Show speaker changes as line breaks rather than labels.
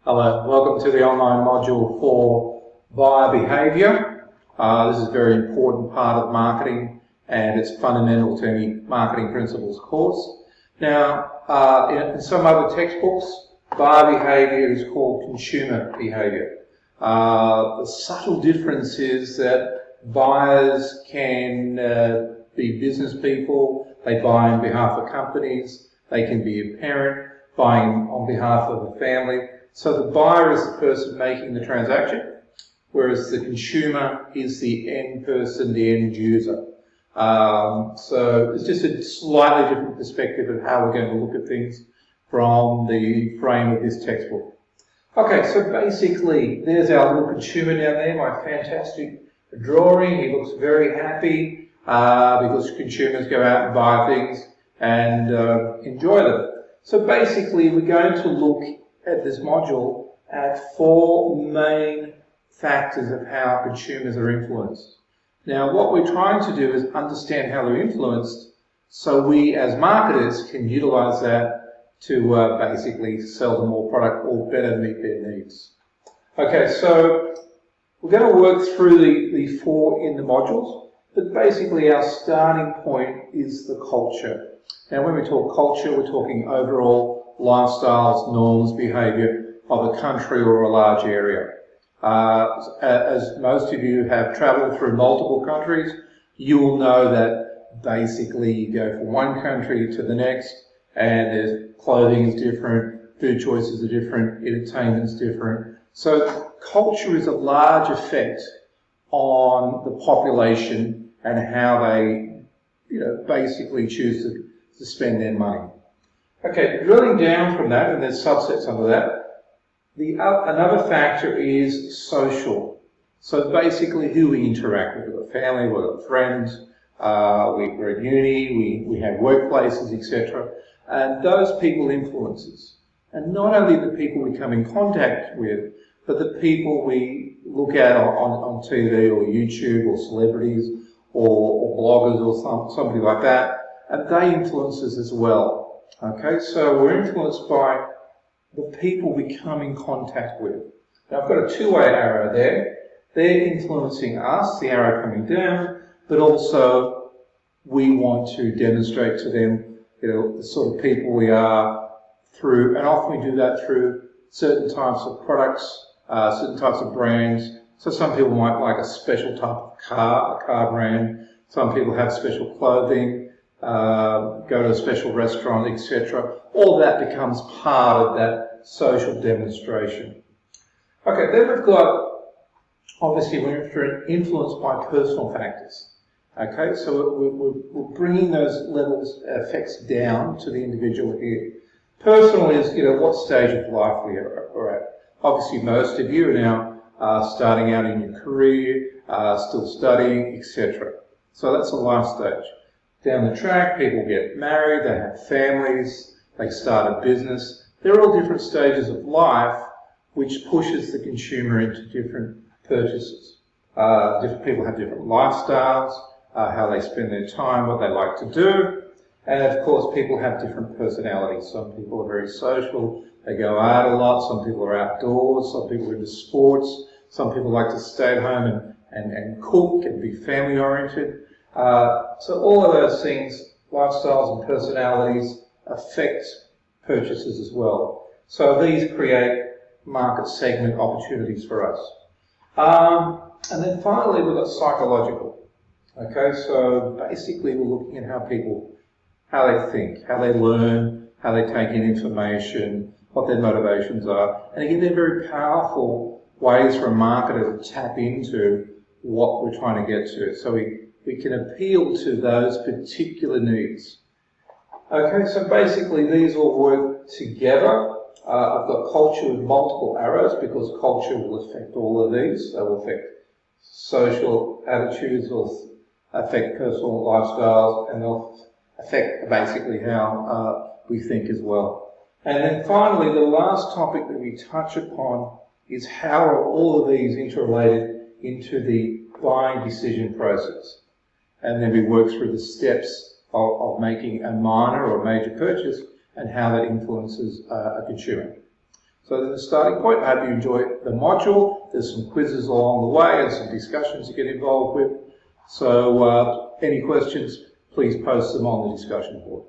Hello, welcome to the online module for Behaviour. This is a very important part of marketing and it's fundamental to any marketing principles course. Now, in some other textbooks, behaviour is called consumer behaviour. The subtle difference is that buyers can be business people, they buy on behalf of companies, they can be a parent buying on behalf of a family. So the buyer is the person making the transaction, whereas the consumer is the end person, the end user. So it's just a slightly different perspective of how we're going to look at things from the frame of this textbook. Okay, so basically, there's our little consumer down there, my fantastic drawing. He looks very happy because consumers go out and buy things and enjoy them. So basically, we're going to look at this module at four main factors of how consumers are influenced. Now, what we're trying to do is understand how they're influenced so we as marketers can utilize that to basically sell them more product or better meet their needs. Okay, so we're going to work through the four in the modules, but basically our starting point is the culture. Now, when we talk culture, we're talking overall lifestyles, norms, behaviour of a country or a large area. As most of you have travelled through multiple countries, you will know that basically you go from one country to the next and there's clothing is different, food choices are different, entertainment's different. So culture is a large effect on the population and how they, basically choose to spend their money. Okay, drilling down from that, and there's subsets under that, another factor is social. So basically who we interact with. We've got family, we've got friends, we're at uni, we have workplaces, etc. And those people influence us. And not only the people we come in contact with, but the people we look at on TV or YouTube or celebrities or bloggers or somebody like that, and they influence us as well. Okay, so we're influenced by the people we come in contact with. Now I've got a two-way arrow there. They're influencing us, the arrow coming down, but also we want to demonstrate to them, the sort of people we are through, and often we do that through certain types of products, certain types of brands. So some people might like a special type of car, a car brand. Some people have special clothing. Go to a special restaurant, etc. All that becomes part of that social demonstration. Okay, then we've got, obviously we're influenced by personal factors. Okay, so we're bringing those levels, effects down to the individual here. Personal is, what stage of life we're at. Obviously most of you are now starting out in your career, still studying, etc. So that's the life stage. Down the track, people get married, they have families, they start a business. They're all different stages of life which pushes the consumer into different purchases. Different people have different lifestyles, how they spend their time, what they like to do. And of course, people have different personalities. Some people are very social, they go out a lot. Some people are outdoors, some people are into sports. Some people like to stay at home and cook and be family oriented. So all of those things, lifestyles and personalities, affect purchases as well. So these create market segment opportunities for us. And then finally we've got psychological. Okay, so basically we're looking at how they think, how they learn, how they take in information, what their motivations are. And again, they're very powerful ways for a marketer to tap into what we're trying to get to. So we can appeal to those particular needs. Okay, so basically these all work together. I've got culture with multiple arrows because culture will affect all of these. They will affect social attitudes, will affect personal lifestyles, and they'll affect basically how we think as well. And then finally, the last topic that we touch upon is how are all of these interrelated into the buying decision process. And then we work through the steps of making a minor or a major purchase and how that influences a consumer. So there's a starting point. I hope you enjoy the module. There's some quizzes along the way and some discussions to get involved with. So any questions, please post them on the discussion board.